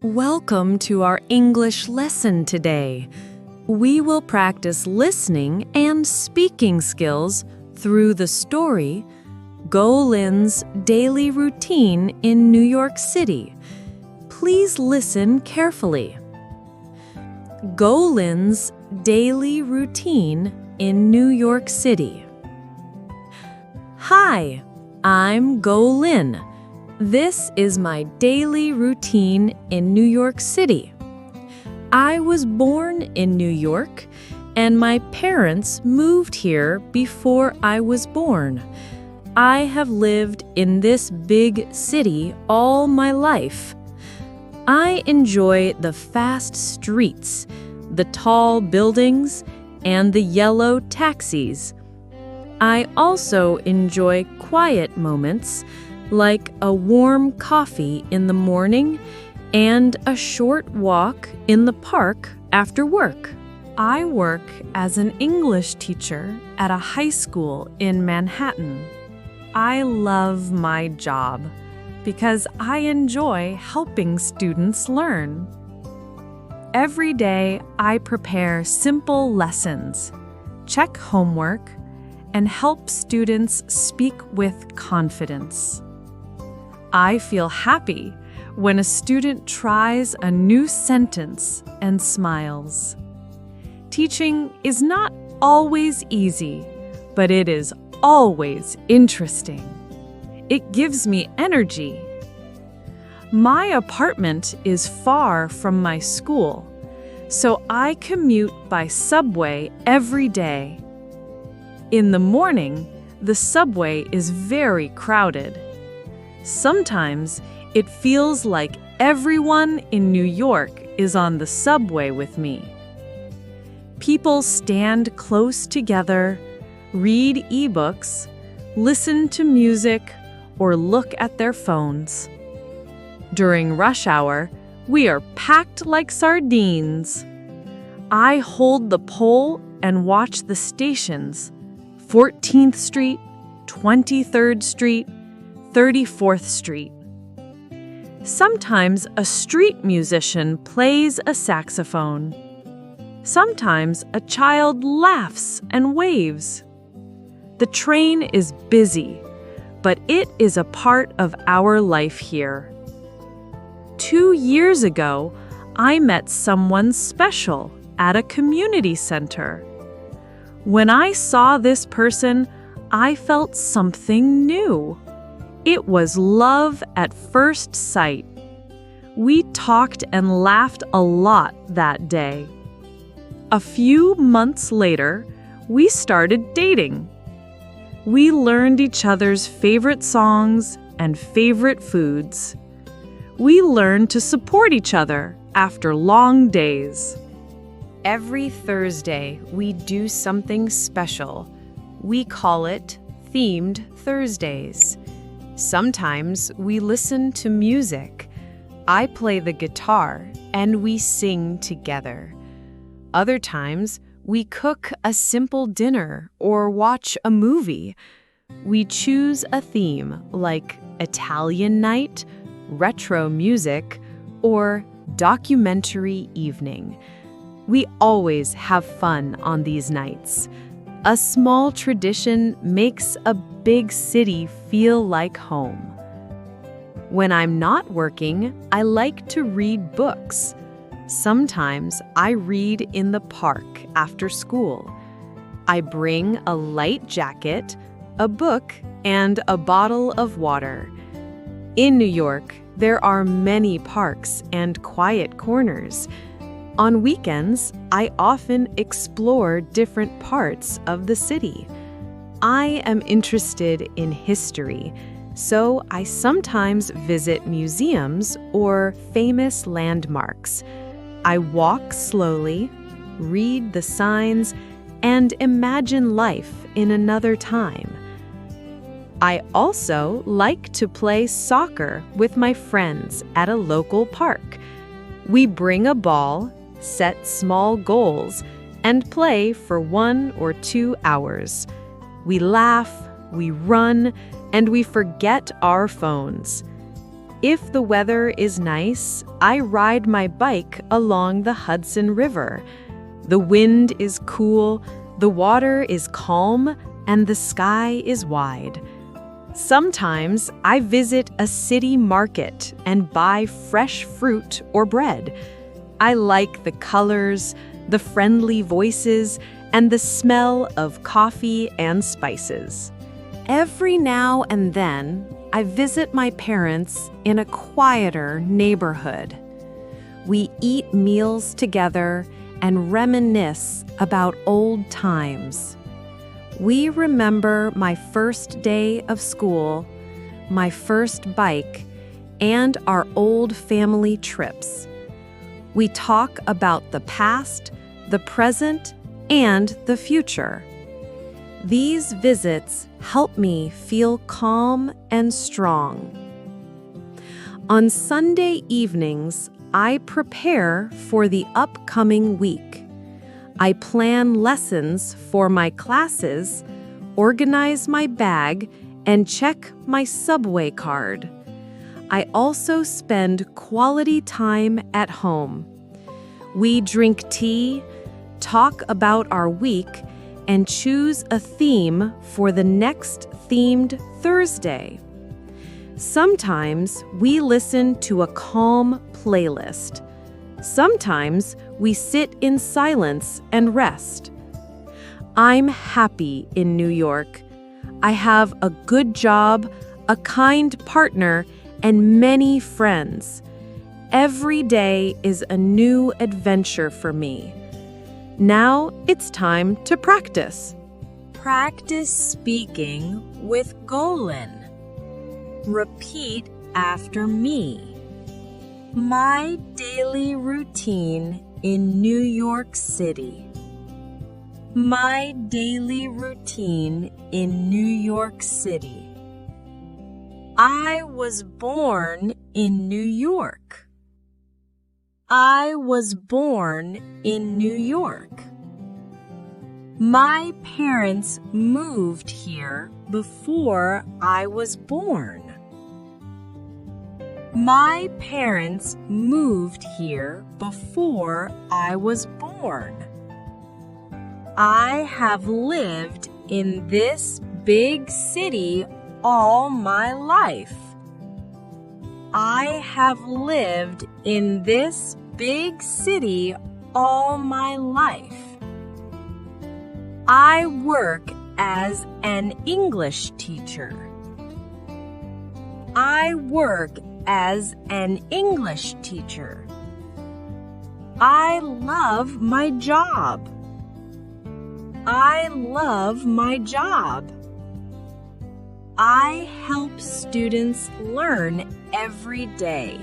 Welcome to our English lesson today. We will practice listening and speaking skills through the story Goalyn's Daily Routine in New York City. Please listen carefully. Goalyn's Daily Routine in New York City. Hi, I'm Goalyn. This is my daily routine in New York City. I was born in New York, and my parents moved here before I was born. I have lived in this big city all my life. I enjoy the fast streets, the tall buildings, and the yellow taxis. I also enjoy quiet moments like a warm coffee in the morning and a short walk in the park after work. I work as an English teacher at a high school in Manhattan. I love my job because I enjoy helping students learn. Every day, I prepare simple lessons, check homework, and help students speak with confidence. I feel happy when a student tries a new sentence and smiles. Teaching is not always easy, but it is always interesting. It gives me energy. My apartment is far from my school, so I commute by subway every day. In the morning, the subway is very crowded. Sometimes it feels like everyone in New York is on the subway with me. People stand close together, read ebooks, listen to music, or look at their phones. During rush hour, we are packed like sardines. I hold the pole and watch the stations: 14th Street, 23rd Street, 34th Street. Sometimes a street musician plays a saxophone. Sometimes a child laughs and waves. The train is busy, but it is a part of our life here. 2 years ago, I met someone special at a community center. When I saw this person, I felt something new. It was love at first sight. We talked and laughed a lot that day. A few months later, we started dating. We learned each other's favorite songs and favorite foods. We learned to support each other after long days. Every Thursday, we do something special. We call it Themed Thursdays. Sometimes we listen to music. I play the guitar and we sing together. Other times, we cook a simple dinner or watch a movie. We choose a theme like Italian night, retro music, or documentary evening. We always have fun on these nights. A small tradition makes a big city feel like home. When I'm not working, I like to read books. Sometimes I read in the park after school. I bring a light jacket, a book, and a bottle of water. In New York, there are many parks and quiet corners. On weekends, I often explore different parts of the city. I am interested in history, so I sometimes visit museums or famous landmarks. I walk slowly, read the signs, and imagine life in another time. I also like to play soccer with my friends at a local park. We bring a ball, set small goals, and play for 1 or 2 hours. We laugh, we run, and we forget our phones. If the weather is nice, I ride my bike along the Hudson River. The wind is cool, the water is calm, and the sky is wide. Sometimes I visit a city market and buy fresh fruit or bread. I like the colors, the friendly voices, and the smell of coffee and spices. Every now and then, I visit my parents in a quieter neighborhood. We eat meals together and reminisce about old times. We remember my first day of school, my first bike, and our old family trips. We talk about the past, the present, and the future. These visits help me feel calm and strong. On Sunday evenings, I prepare for the upcoming week. I plan lessons for my classes, organize my bag, and check my subway card. I also spend quality time at home. We drink tea, talk about our week, and choose a theme for the next themed Thursday. Sometimes we listen to a calm playlist. Sometimes we sit in silence and rest. I'm happy in New York. I have a good job, a kind partner, and many friends. Every day is a new adventure for me. Now it's time to practice. Practice speaking with Goalyn. Repeat after me. My daily routine in New York City. My daily routine in New York City. I was born in New York. I was born in New York. My parents moved here before I was born. My parents moved here before I was born. I have lived in this big city all my life. I have lived in this big city all my life. I work as an English teacher. I work as an English teacher. I love my job. I love my job. I help students learn every day.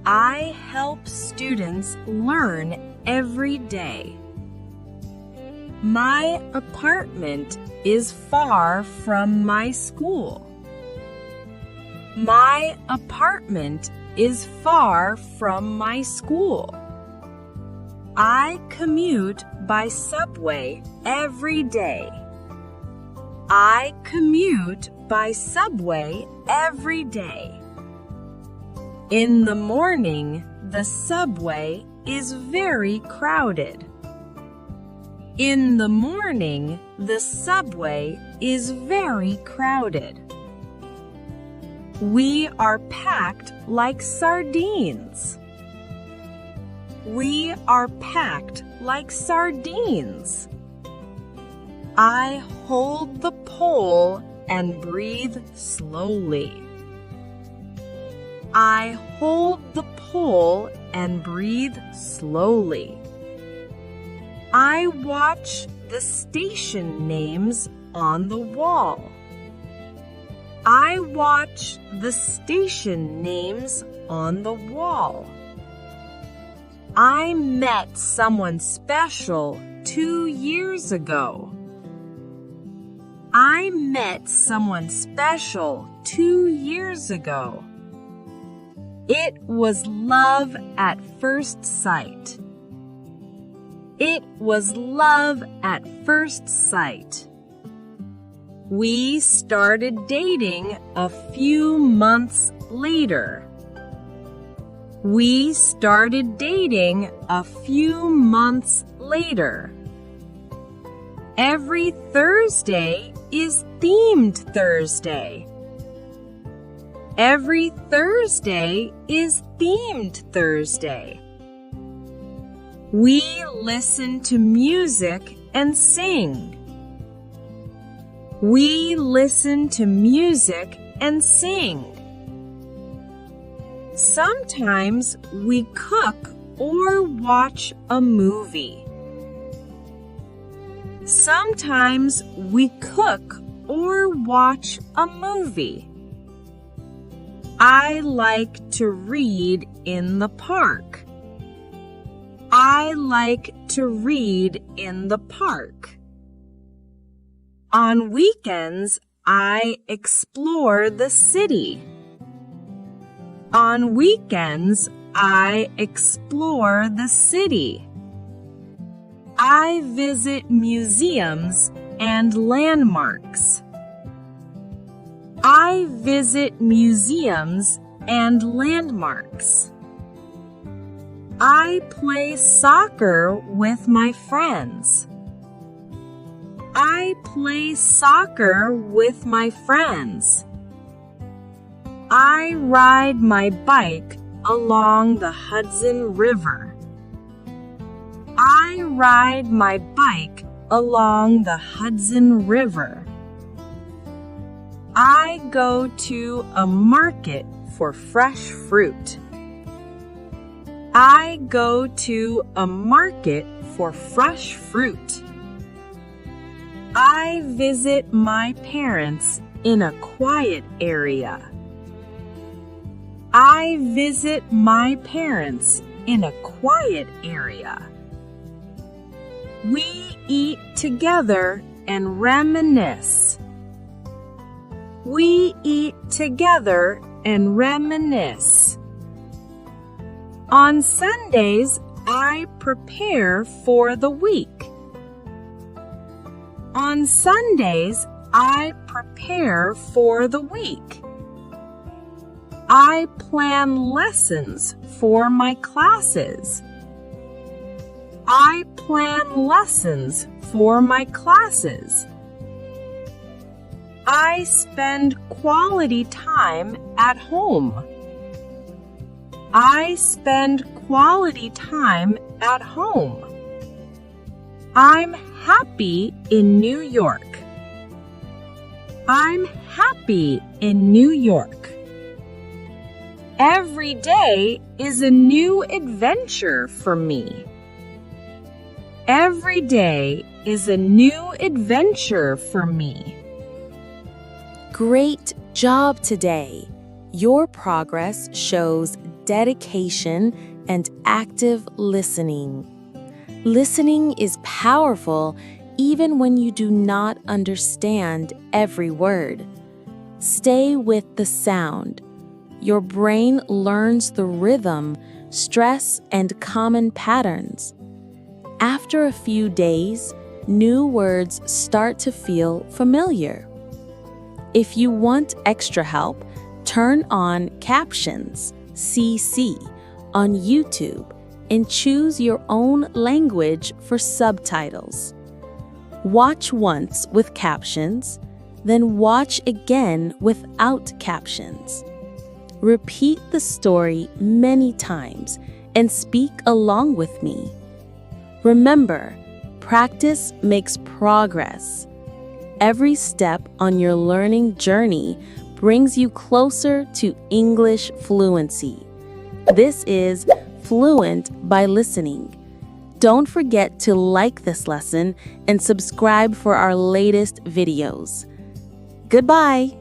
I help students learn every day. My apartment is far from my school. My apartment is far from my school. I commute by subway every day. I commute by subway every day. In the morning, the subway is very crowded. In the morning, the subway is very crowded. We are packed like sardines. We are packed like sardines. I hold the pole and breathe slowly. I hold the pole and breathe slowly. I watch the station names on the wall. I watch the station names on the wall. I met someone special 2 years ago. I met someone special 2 years ago. It was love at first sight. It was love at first sight. We started dating a few months later. We started dating a few months later. Every Thursday is themed Thursday. Every Thursday is themed Thursday. We listen to music and sing. We listen to music and sing. Sometimes we cook or watch a movie. Sometimes we cook or watch a movie. I like to read in the park. I like to read in the park. On weekends, I explore the city. On weekends, I explore the city. I visit museums and landmarks. I visit museums and landmarks. I play soccer with my friends. I play soccer with my friends. I ride my bike along the Hudson River. I ride my bike along the Hudson River. I go to a market for fresh fruit. I go to a market for fresh fruit. I visit my parents in a quiet area. I visit my parents in a quiet area. We eat together and reminisce. We eat together and reminisce. On Sundays, I prepare for the week. On Sundays, I prepare for the week. I plan lessons for my classes. I plan lessons for my classes. I spend quality time at home. I spend quality time at home. I'm happy in New York. I'm happy in New York. Every day is a new adventure for me. Every day is a new adventure for me. Great job today. Your progress shows dedication and active listening. Listening is powerful even when you do not understand every word. Stay with the sound. Your brain learns the rhythm, stress, and common patterns. After a few days, new words start to feel familiar. If you want extra help, turn on Captions, CC, on YouTube and choose your own language for subtitles. Watch once with captions, then watch again without captions. Repeat the story many times and speak along with me. Remember, practice makes progress. Every step on your learning journey brings you closer to English fluency. This is Fluent by Listening. Don't forget to like this lesson and subscribe for our latest videos. Goodbye!